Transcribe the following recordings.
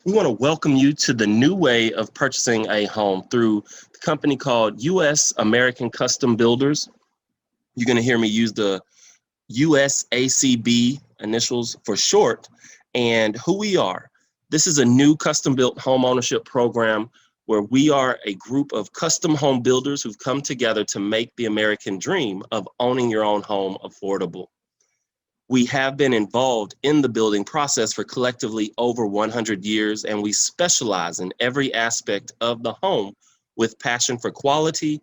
We want to welcome you to the new way of purchasing a home through the company called US American Custom Builders. You're going to hear me use the USACB initials for short, and who we are. This is a new custom built home ownership program where we are a group of custom home builders who've come together to make the American dream of owning your own home affordable. We have been involved in the building process for collectively over 100 years, and we specialize in every aspect of the home with passion for quality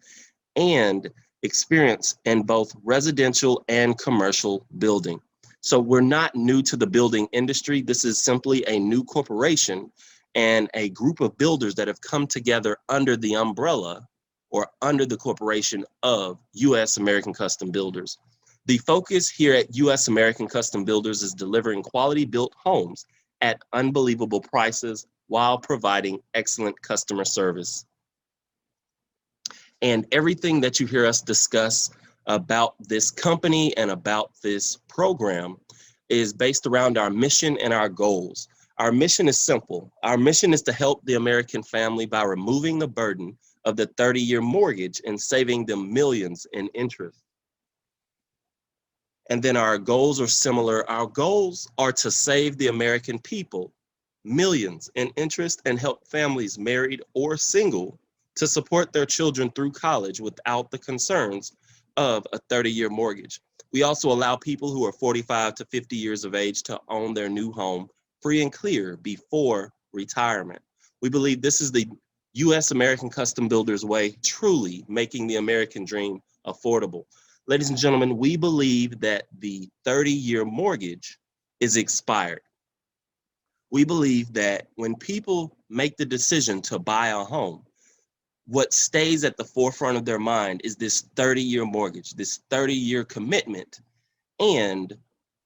and experience in both residential and commercial building. So we're not new to the building industry. This is simply a new corporation and a group of builders that have come together under the umbrella or under the corporation of US American Custom Builders. The focus here at US American Custom Builders is delivering quality built homes at unbelievable prices while providing excellent customer service. And everything that you hear us discuss about this company and about this program is based around our mission and our goals. Our mission is simple. Our mission is to help the American family by removing the burden of the 30-year mortgage and saving them millions in interest. And then our goals are similar. Our goals are to save the American people millions in interest and help families married or single to support their children through college without the concerns of a 30-year mortgage. We also allow people who are 45 to 50 years of age to own their new home free and clear before retirement. We believe this is the US American Custom Builders way, truly making the American dream affordable. Ladies and gentlemen, we believe that the 30-year mortgage is expired. We believe that when people make the decision to buy a home, what stays at the forefront of their mind is this 30-year mortgage, this 30-year commitment. And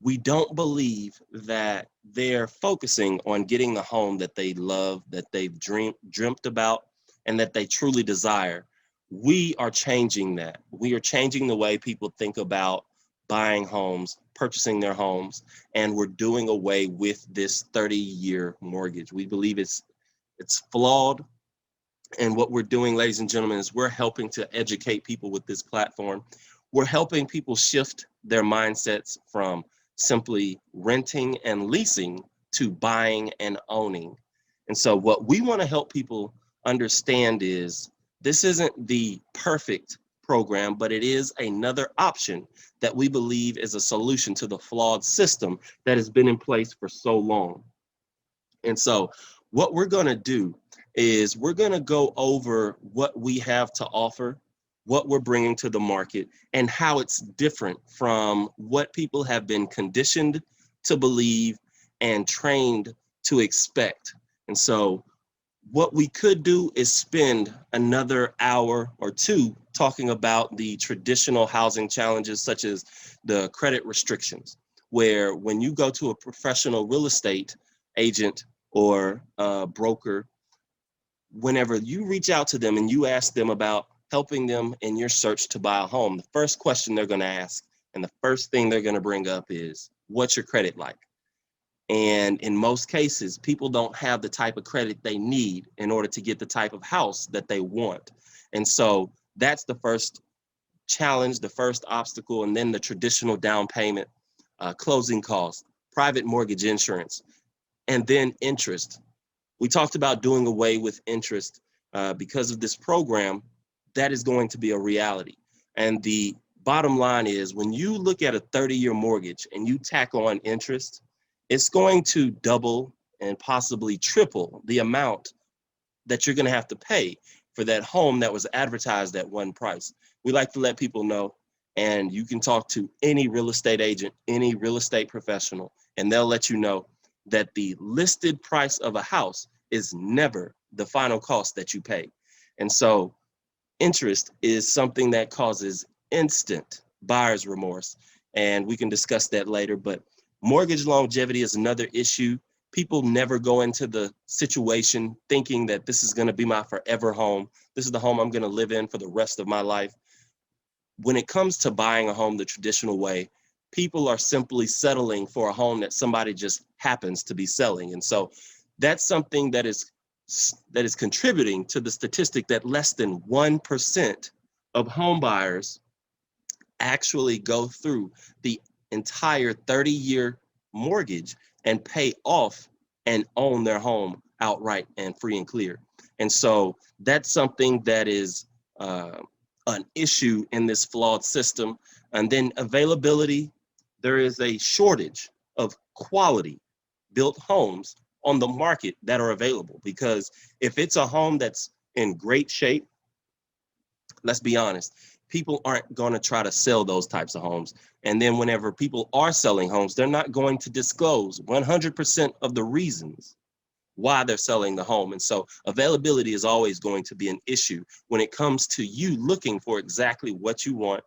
we don't believe that they're focusing on getting the home that they love, that they've dreamt about, and that they truly desire. We are changing that. We are changing the way people think about buying homes, purchasing their homes, and we're doing away with this 30-year mortgage. We believe it's flawed. And what we're doing, ladies and gentlemen, is we're helping to educate people with this platform. We're helping people shift their mindsets from simply renting and leasing to buying and owning. And so what we want to help people understand is this isn't the perfect program, but it is another option that we believe is a solution to the flawed system that has been in place for so long. And so what we're going to do is we're going to go over what we have to offer, what we're bringing to the market, and how it's different from what people have been conditioned to believe and trained to expect. And so what we could do is spend another hour or two talking about the traditional housing challenges, such as the credit restrictions, where when you go to a professional real estate agent or broker, whenever you reach out to them and you ask them about helping them in your search to buy a home, the first question they're going to ask and the first thing they're going to bring up is, what's your credit like? And in most cases, people don't have the type of credit they need in order to get the type of house that they want. And so that's the first challenge, the first obstacle, and then the traditional down payment, closing costs, private mortgage insurance, and then interest. We talked about doing away with interest because of this program. That is going to be a reality. And the bottom line is when you look at a 30-year mortgage and you tack on interest, it's going to double and possibly triple the amount that you're going to have to pay for that home that was advertised at one price. We like to let people know, and you can talk to any real estate agent, any real estate professional, and they'll let you know that the listed price of a house is never the final cost that you pay. And so interest is something that causes instant buyer's remorse. And we can discuss that later, but mortgage longevity is another issue. People never go into the situation thinking that this is going to be my forever home. This is the home I'm going to live in for the rest of my life. When it comes to buying a home the traditional way, people are simply settling for a home that somebody just happens to be selling. And so That's something that is contributing to the statistic that less than 1% of home buyers actually go through the entire 30-year mortgage and pay off and own their home outright and free and clear. And so that's something that is an issue in this flawed system. And then availability, there is a shortage of quality built homes on the market that are available, because if it's a home that's in great shape, let's be honest, people aren't going to try to sell those types of homes. And then whenever people are selling homes, they're not going to disclose 100% of the reasons why they're selling the home. And so availability is always going to be an issue when it comes to you looking for exactly what you want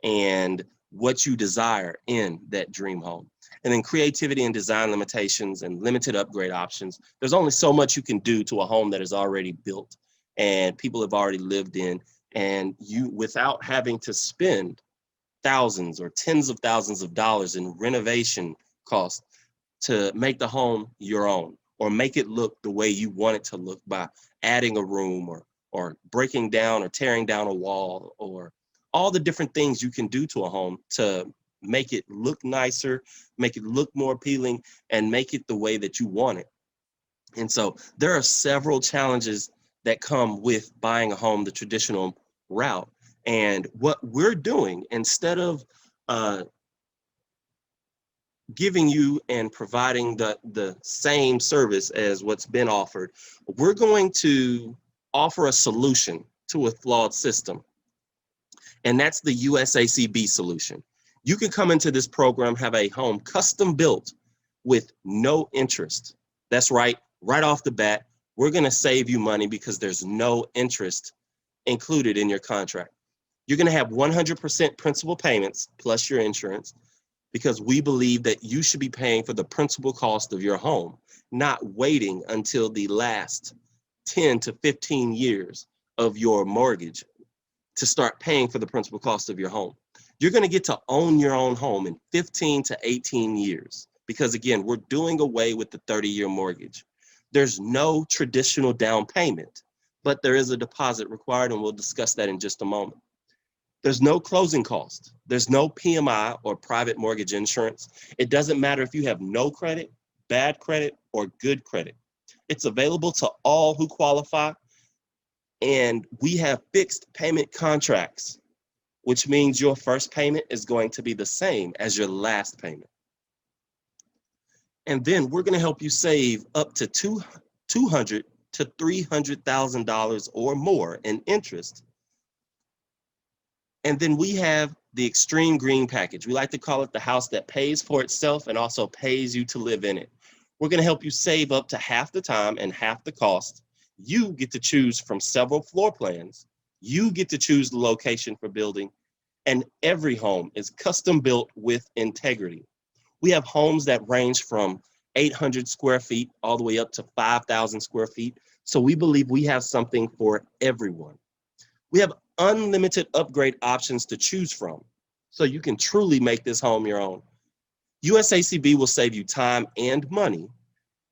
and what you desire in that dream home. And then creativity and design limitations and limited upgrade options. There's only so much you can do to a home that is already built and people have already lived in, and you, without having to spend thousands or tens of thousands of dollars in renovation costs to make the home your own, or make it look the way you want it to look by adding a room or breaking down or tearing down a wall, or all the different things you can do to a home to make it look nicer, make it look more appealing, and make it the way that you want it. And so there are several challenges that come with buying a home the traditional route. And what we're doing, instead of giving you and providing the same service as what's been offered, we're going to offer a solution to a flawed system. And that's the USACB Solution. You can come into this program, have a home custom built with no interest. That's right off the bat, we're going to save you money because there's no interest included in your contract. You're going to have 100% principal payments plus your insurance, because we believe that you should be paying for the principal cost of your home, not waiting until the last 10 to 15 years of your mortgage to start paying for the principal cost of your home. You're going to get to own your own home in 15 to 18 years, because again, we're doing away with the 30-year mortgage. There's no traditional down payment, but there is a deposit required, and we'll discuss that in just a moment. There's no closing cost. There's no PMI or private mortgage insurance. It doesn't matter if you have no credit, bad credit, or good credit. It's available to all who qualify. And we have fixed payment contracts, which means your first payment is going to be the same as your last payment. And then we're going to help you save up to $200,000 to $300,000 or more in interest. And then we have the Extreme Green Package. We like to call it the house that pays for itself and also pays you to live in it. We're going to help you save up to half the time and half the cost. You get to choose from several floor plans. You get to choose the location for building, and every home is custom built with integrity. We have homes that range from 800 square feet all the way up to 5,000 square feet. So we believe we have something for everyone. We have unlimited upgrade options to choose from, so you can truly make this home your own. USACB will save you time and money,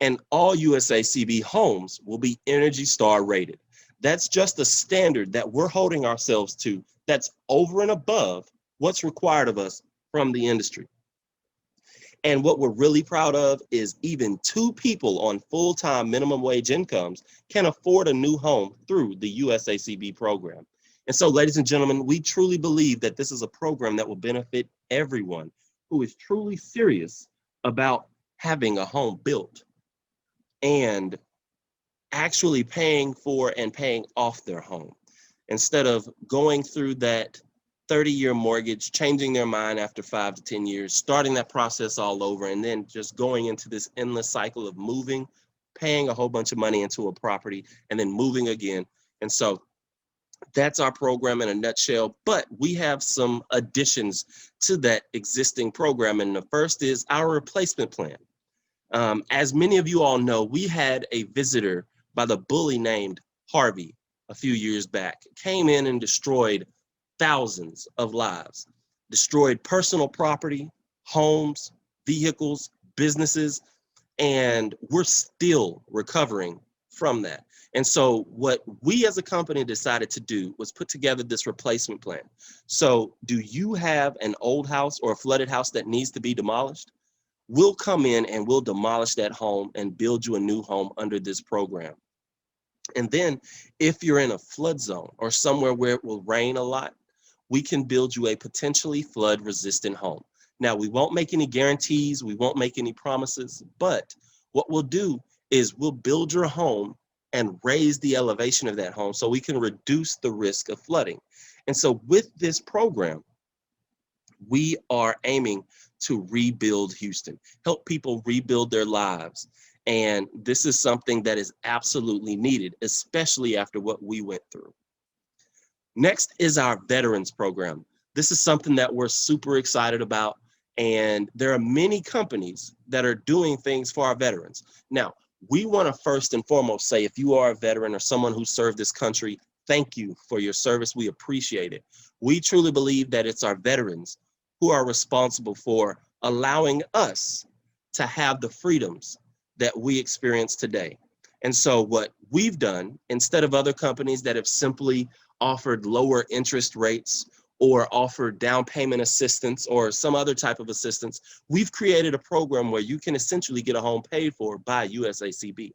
and all USACB homes will be Energy Star rated. That's just a standard that we're holding ourselves to, that's over and above what's required of us from the industry. And what we're really proud of is even 2 people on full-time minimum wage incomes can afford a new home through the USACB program. And so, ladies and gentlemen, we truly believe that this is a program that will benefit everyone who is truly serious about having a home built and actually paying for and paying off their home, instead of going through that 30-year mortgage, changing their mind after 5 to 10 years, starting that process all over, and then just going into this endless cycle of moving, paying a whole bunch of money into a property, and then moving again. And so that's our program in a nutshell, but we have some additions to that existing program. And the first is our replacement plan. As many of you all know, we had a visitor by the bully named Harvey a few years back, came in and destroyed thousands of lives, destroyed personal property, homes, vehicles, businesses, and we're still recovering from that. And so what we as a company decided to do was put together this replacement plan. So do you have an old house or a flooded house that needs to be demolished? We'll come in and we'll demolish that home and build you a new home under this program. And then if you're in a flood zone or somewhere where it will rain a lot, we can build you a potentially flood resistant home. Now, we won't make any guarantees, we won't make any promises, but what we'll do is we'll build your home and raise the elevation of that home so we can reduce the risk of flooding. And so with this program, we are aiming to rebuild Houston, help people rebuild their lives. And this is something that is absolutely needed, especially after what we went through. Next is our veterans program. This is something that we're super excited about. And there are many companies that are doing things for our veterans. Now, we want to first and foremost say, if you are a veteran or someone who served this country, thank you for your service. We appreciate it. We truly believe that it's our veterans who are responsible for allowing us to have the freedoms that we experience today. And so what we've done, instead of other companies that have simply offered lower interest rates or offered down payment assistance or some other type of assistance, we've created a program where you can essentially get a home paid for by USACB.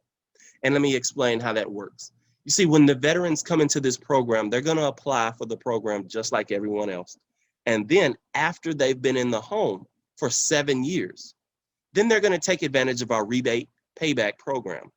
And let me explain how that works. You see, when the veterans come into this program, they're going to apply for the program just like everyone else. And then after they've been in the home for 7 years, then they're going to take advantage of our rebate payback program.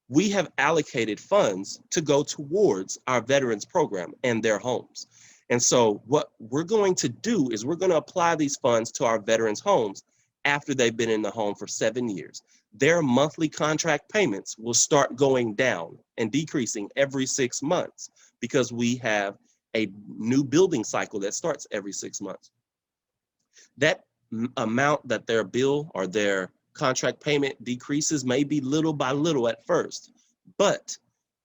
We have allocated funds to go towards our veterans program and their homes. And so what we're going to do is we're going to apply these funds to our veterans' homes after they've been in the home for 7 years. Their monthly contract payments will start going down and decreasing every 6 months because we have a new building cycle that starts every 6 months. That amount that their bill or their contract payment decreases may be little by little at first, but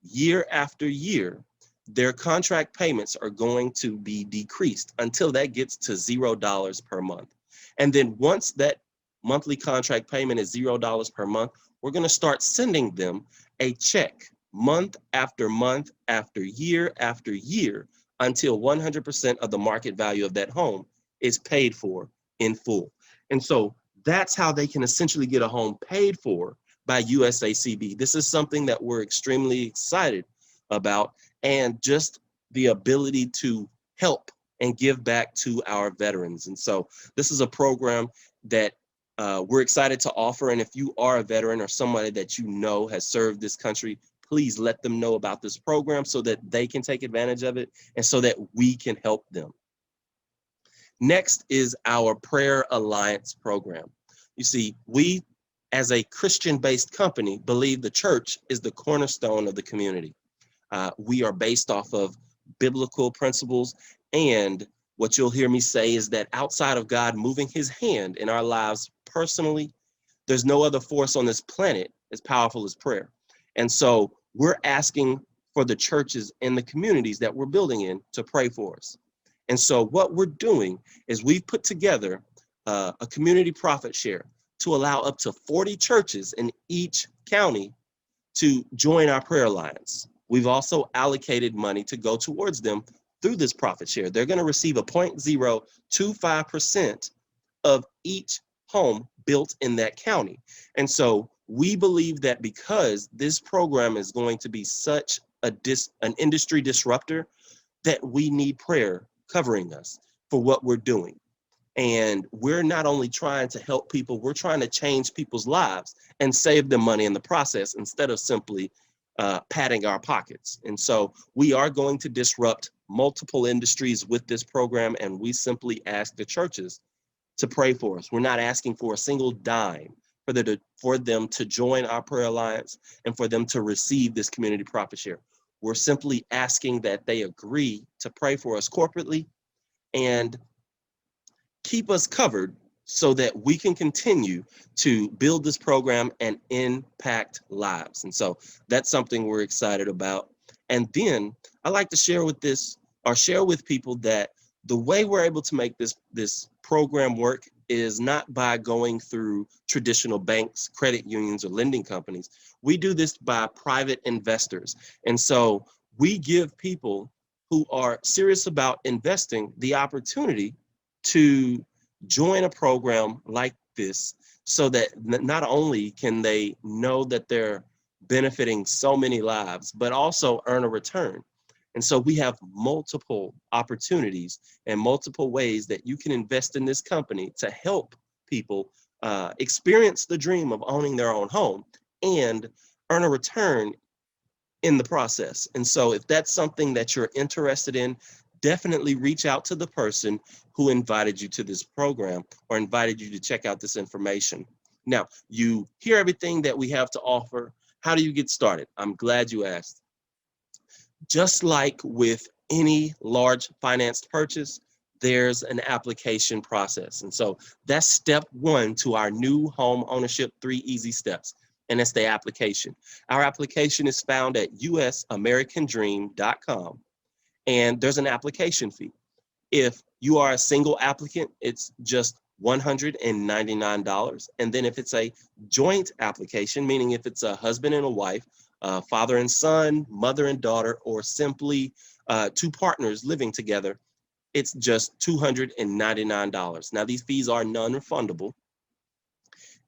year after year, their contract payments are going to be decreased until that gets to $0 per month. And then once that monthly contract payment is $0 per month, we're going to start sending them a check month after month after year until 100% of the market value of that home is paid for in full. And so that's how they can essentially get a home paid for by USACB. This is something that we're extremely excited about, and just the ability to help and give back to our veterans. And so this is a program that we're excited to offer. And if you are a veteran or somebody that you know has served this country, please let them know about this program so that they can take advantage of it and so that we can help them. Next is our Prayer Alliance program. You see, we as a Christian-based company believe the church is the cornerstone of the community. We are based off of biblical principles, and what you'll hear me say is that outside of God moving his hand in our lives personally, there's no other force on this planet as powerful as prayer. And so we're asking for the churches and the communities that we're building in to pray for us. And so what we're doing is we've put together a community profit share to allow up to 40 churches in each county to join our prayer alliance. We've also allocated money to go towards them through this profit share. They're going to receive a 0.025% of each home built in that county. And so we believe that because this program is going to be such an industry disruptor, that we need prayer covering us for what we're doing. And we're not only trying to help people, we're trying to change people's lives and save them money in the process instead of simply padding our pockets. And so we are going to disrupt multiple industries with this program, and we simply ask the churches to pray for us. We're not asking for a single dime for them to join our prayer alliance and for them to receive this community profit share. We're simply asking that they agree to pray for us corporately and keep us covered so that we can continue to build this program and impact lives. And so that's something we're excited about. And then I like to share with people that the way we're able to make this program work is not by going through traditional banks, credit unions, or lending companies. We do this by private investors. And so we give people who are serious about investing the opportunity to join a program like this, so that not only can they know that they're benefiting so many lives, but also earn a return. And so we have multiple opportunities and multiple ways that you can invest in this company to help people experience the dream of owning their own home and earn a return in the process. And so if that's something that you're interested in, definitely reach out to the person who invited you to this program or invited you to check out this information. Now, you hear everything that we have to offer. How do you get started? I'm glad you asked. Just like with any large financed purchase, there's an application process. And so that's step one to our new home ownership 3 easy steps. And it's the application. Our application is found at usamericandream.com. And there's an application fee. If you are a single applicant, it's just $199. And then if it's a joint application, meaning if it's a husband and a wife, father and son, mother and daughter, or simply 2 partners living together, it's just $299. Now, these fees are non-refundable,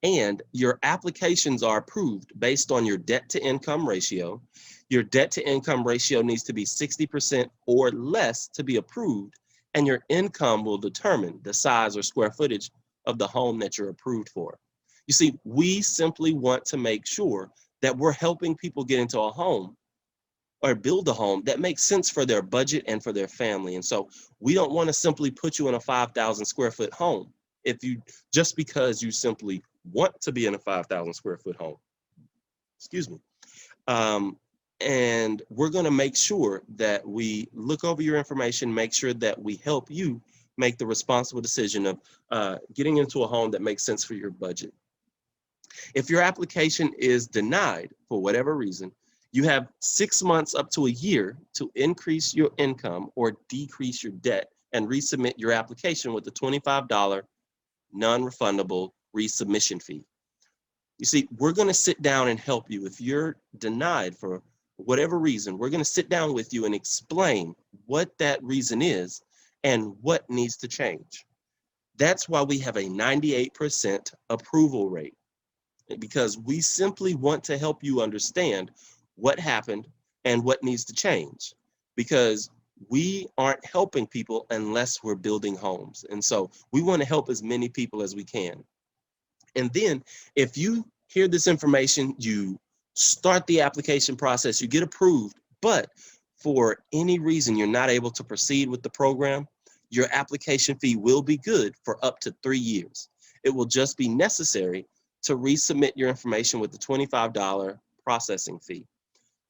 and your applications are approved based on your debt to income ratio. Your debt to income ratio needs to be 60% or less to be approved, and your income will determine the size or square footage of the home that you're approved for. You see, we simply want to make sure that we're helping people get into a home or build a home that makes sense for their budget and for their family. And so we don't want to simply put you in a 5,000 square foot home just because you simply want to be in a 5,000 square foot home. Excuse me. And we're going to make sure that we look over your information, make sure that we help you make the responsible decision of getting into a home that makes sense for your budget. If your application is denied for whatever reason, you have 6 months up to a year to increase your income or decrease your debt and resubmit your application with the $25 non-refundable resubmission fee. You see, we're going to sit down and help you. If you're denied for whatever reason, we're going to sit down with you and explain what that reason is and what needs to change. That's why we have a 98% approval rate, because we simply want to help you understand what happened and what needs to change, because we aren't helping people unless we're building homes. And so we want to help as many people as we can. And then if you hear this information, you start the application process, you get approved, but for any reason you're not able to proceed with the program, your application fee will be good for up to 3 years. It will just be necessary to resubmit your information with the $25 processing fee.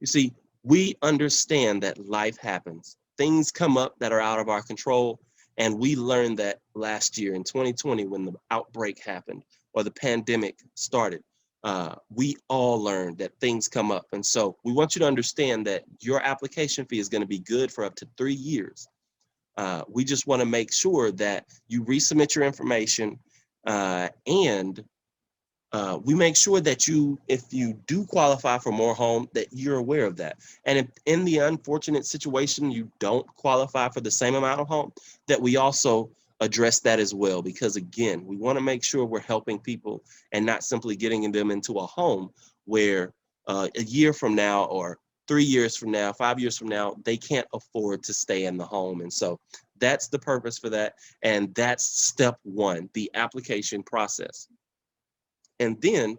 You see, we understand that life happens. Things come up that are out of our control, and we learned that last year in 2020 when the outbreak happened or the pandemic started. We all learned that things come up. And so we want you to understand that your application fee is going to be good for up to 3 years. We just want to make sure that you resubmit your information and we make sure that if you do qualify for more home, that you're aware of that. And if in the unfortunate situation you don't qualify for the same amount of home, that we also address that as well. Because again, we want to make sure we're helping people and not simply getting them into a home where a year from now or 3 years from now, 5 years from now, they can't afford to stay in the home. And so that's the purpose for that. And that's step one, the application process. And then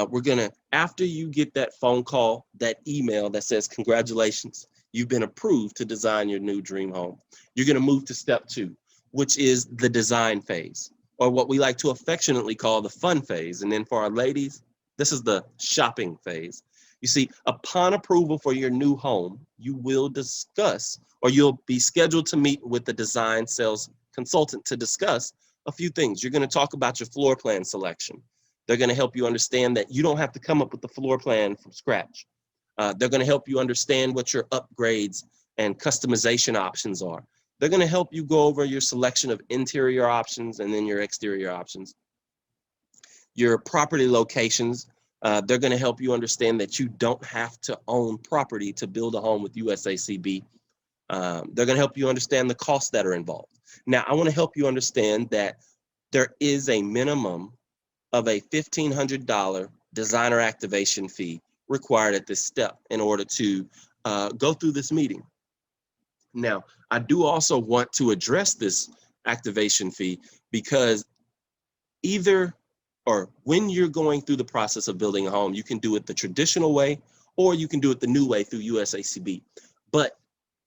we're gonna, after you get that phone call, that email that says, congratulations, you've been approved to design your new dream home, you're gonna move to step 2, which is the design phase, or what we like to affectionately call the fun phase. And then for our ladies, this is the shopping phase. You see, upon approval for your new home, you will discuss, or you'll be scheduled to meet with the design sales consultant to discuss a few things. You're gonna talk about your floor plan selection. They're going to help you understand that you don't have to come up with the floor plan from scratch. They're going to help you understand what your upgrades and customization options are. They're going to help you go over your selection of interior options and then your exterior options. Your property locations, they're going to help you understand that you don't have to own property to build a home with USACB. They're going to help you understand the costs that are involved. Now, I want to help you understand that there is a minimum of a $1,500 designer activation fee required at this step in order to go through this meeting. Now, I do also want to address this activation fee because either or when you're going through the process of building a home, you can do it the traditional way or you can do it the new way through USACB. But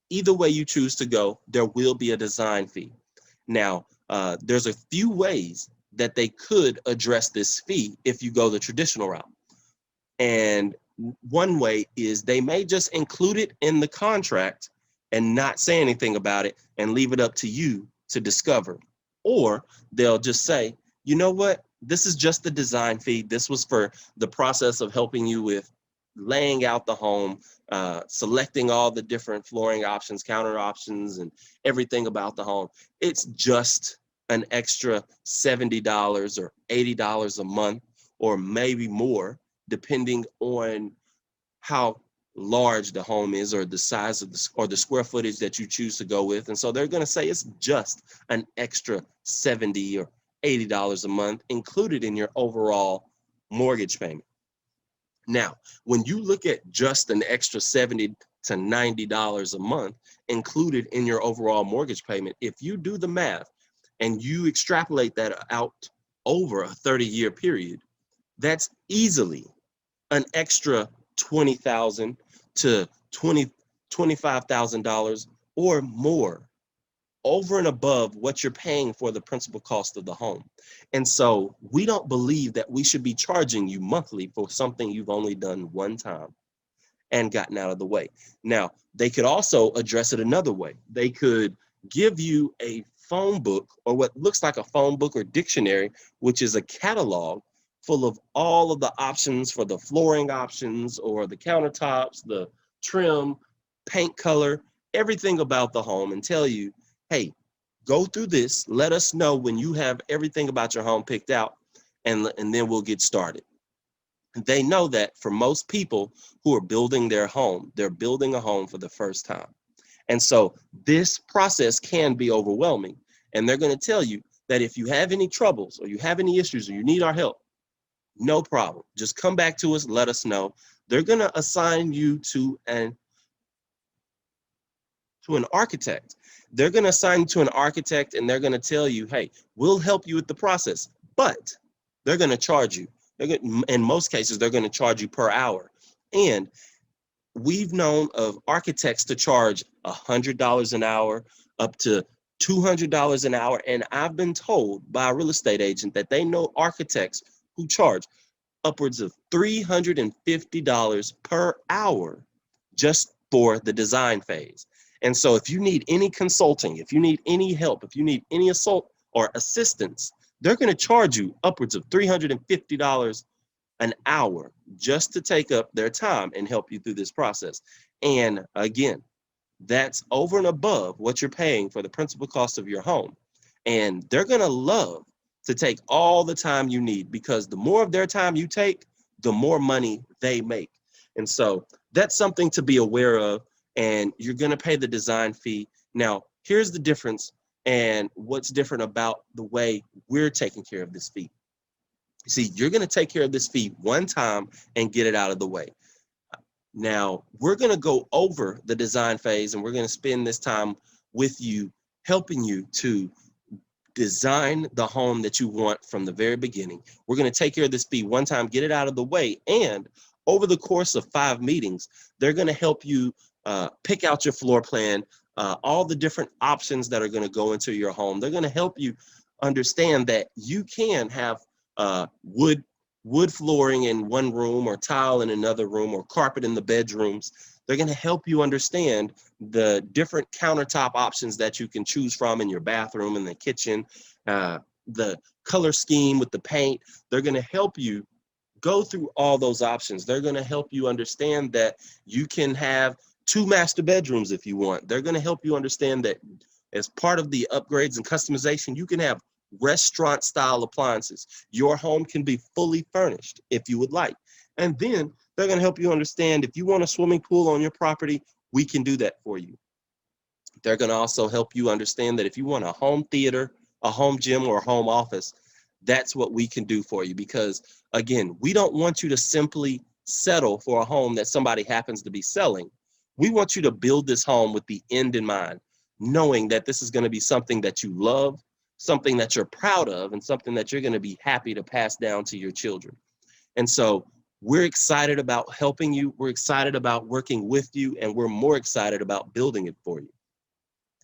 either way you choose to go, there will be a design fee. Now, there's a few ways that they could address this fee if you go the traditional route. And one way is they may just include it in the contract and not say anything about it and leave it up to you to discover. Or they'll just say, you know what, this is just the design fee. This was for the process of helping you with laying out the home, selecting all the different flooring options, counter options, and everything about the home. It's just an extra $70 or $80 a month, or maybe more, depending on how large the home is or the size of the square footage that you choose to go with. And so they're going to say it's just an extra $70 or $80 a month included in your overall mortgage payment. Now, when you look at just an extra $70 to $90 a month included in your overall mortgage payment, if you do the math and you extrapolate that out over a 30-year period, that's easily an extra $20,000 to $25,000 or more over and above what you're paying for the principal cost of the home. And so we don't believe that we should be charging you monthly for something you've only done one time and gotten out of the way. Now, they could also address it another way. They could give you a phone book, or what looks like a phone book or dictionary, which is a catalog full of all of the options for the flooring options or the countertops, the trim, paint color, everything about the home, and tell you, hey, go through this. Let us know when you have everything about your home picked out, and then we'll get started. They know that for most people who are building their home, they're building a home for the first time. And so this process can be overwhelming. And they're going to tell you that if you have any troubles or you have any issues or you need our help, no problem. Just come back to us, let us know. They're going to assign you to an architect. They're going to assign you to an architect, and they're going to tell you, hey, we'll help you with the process, but they're going to charge you. In most cases, they're going to charge you per hour. And we've known of architects to charge $100 an hour up to $200 an hour. And I've been told by a real estate agent that they know architects who charge upwards of $350 per hour just for the design phase. And so if you need any consulting, if you need any help, if you need any assistance, they're going to charge you upwards of $350 an hour just to take up their time and help you through this process. And again, that's over and above what you're paying for the principal cost of your home. And they're going to love to take all the time you need, because the more of their time you take, the more money they make. And so that's something to be aware of. And you're going to pay the design fee. Now, here's the difference and what's different about the way we're taking care of this fee. See, you're going to take care of this fee one time and get it out of the way. Now, we're going to go over the design phase, and we're going to spend this time with you, helping you to design the home that you want from the very beginning. We're going to take care of this fee one time, get it out of the way, and over the course of 5 meetings, they're going to help you pick out your floor plan, all the different options that are going to go into your home. They're going to help you understand that you can have wood flooring in one room, or tile in another room, or carpet in the bedrooms. They're going to help you understand the different countertop options that you can choose from in your bathroom and the kitchen, the color scheme with the paint. They're going to help you go through all those options. They're going to help you understand that you can have 2 master bedrooms if you want. They're going to help you understand that As part of the upgrades and customization, you can have restaurant style appliances. Your home can be fully furnished if you would like. And then they're going to help you understand if you want a swimming pool on your property, we can do that for you. They're going to also help you understand that if you want a home theater, a home gym, or a home office, that's what we can do for you. Because again, we don't want you to simply settle for a home that somebody happens to be selling. We want you to build this home with the end in mind, knowing that this is going to be something that you love, something that you're proud of, and something that you're going to be happy to pass down to your children. And so we're excited about helping you. We're excited about working with you, and we're more excited about building it for you.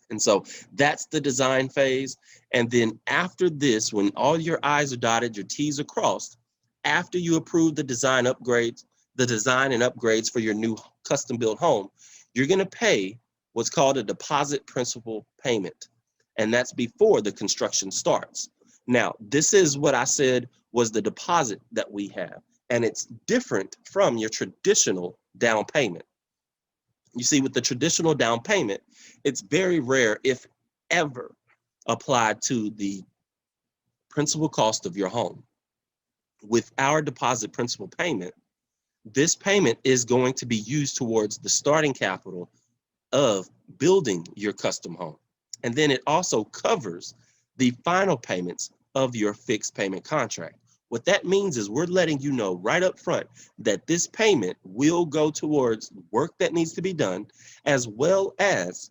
And so that's the design phase. And then after this, when all your I's are dotted, your T's are crossed, after you approve the design upgrades, the design and upgrades for your new custom built home, you're going to pay what's called a deposit principal payment. And that's before the construction starts. Now, this is what I said was the deposit that we have, and it's different from your traditional down payment. You see, with the traditional down payment, it's very rare, if ever, applied to the principal cost of your home. With our deposit principal payment, this payment is going to be used towards the starting capital of building your custom home. And then it also covers the final payments of your fixed payment contract. What that means is we're letting you know right up front that this payment will go towards work that needs to be done, as well as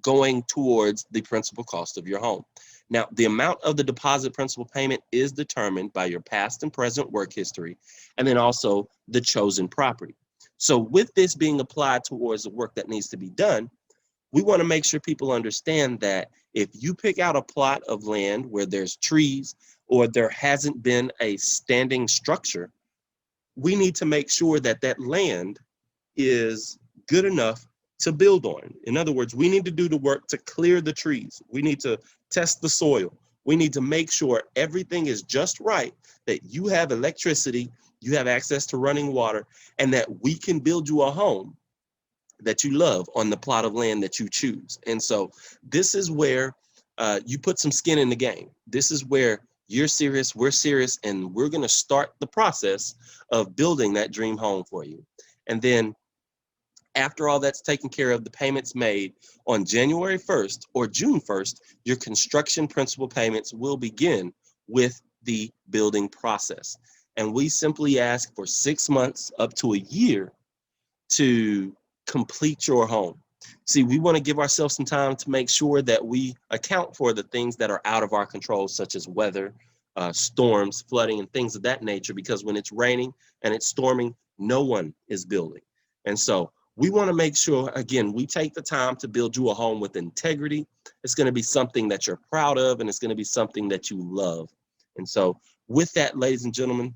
going towards the principal cost of your home. Now, the amount of the deposit principal payment is determined by your past and present work history, and then also the chosen property. So with this being applied towards the work that needs to be done, we want to make sure people understand that if you pick out a plot of land where there's trees or there hasn't been a standing structure, we need to make sure that that land is good enough to build on. In other words, we need to do the work to clear the trees. We need to test the soil. We need to make sure everything is just right, that you have electricity, you have access to running water, and that we can build you a home that you love on the plot of land that you choose. And so this is where you put some skin in the game. This is where you're serious, we're serious, and we're going to start the process of building that dream home for you. And then after all that's taken care of, the payments made on January 1st or June 1st, your construction principal payments will begin with the building process. And we simply ask for 6 months up to a year to complete your home. See, we want to give ourselves some time to make sure that we account for the things that are out of our control, such as weather, storms, flooding, and things of that nature, because when it's raining and it's storming, no one is building. And so we want to make sure, again, we take the time to build you a home with integrity. It's going to be something that you're proud of, and it's going to be something that you love. And so with that, ladies and gentlemen,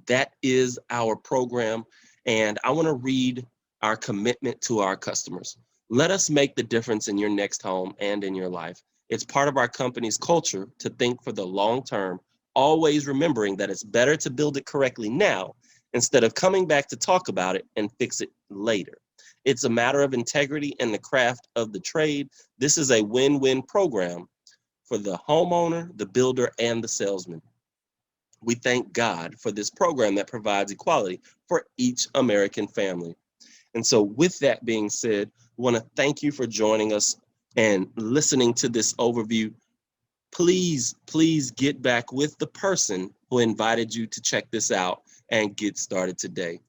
that is our program. And I want to read our commitment to our customers. Let us make the difference in your next home and in your life. It's part of our company's culture to think for the long term, always remembering that it's better to build it correctly now instead of coming back to talk about it and fix it later. It's a matter of integrity and the craft of the trade. This is a win-win program for the homeowner, the builder, and the salesman. We thank God for this program that provides equality for each American family. And so with that being said, I want to thank you for joining us and listening to this overview. Please get back with the person who invited you to check this out and get started today.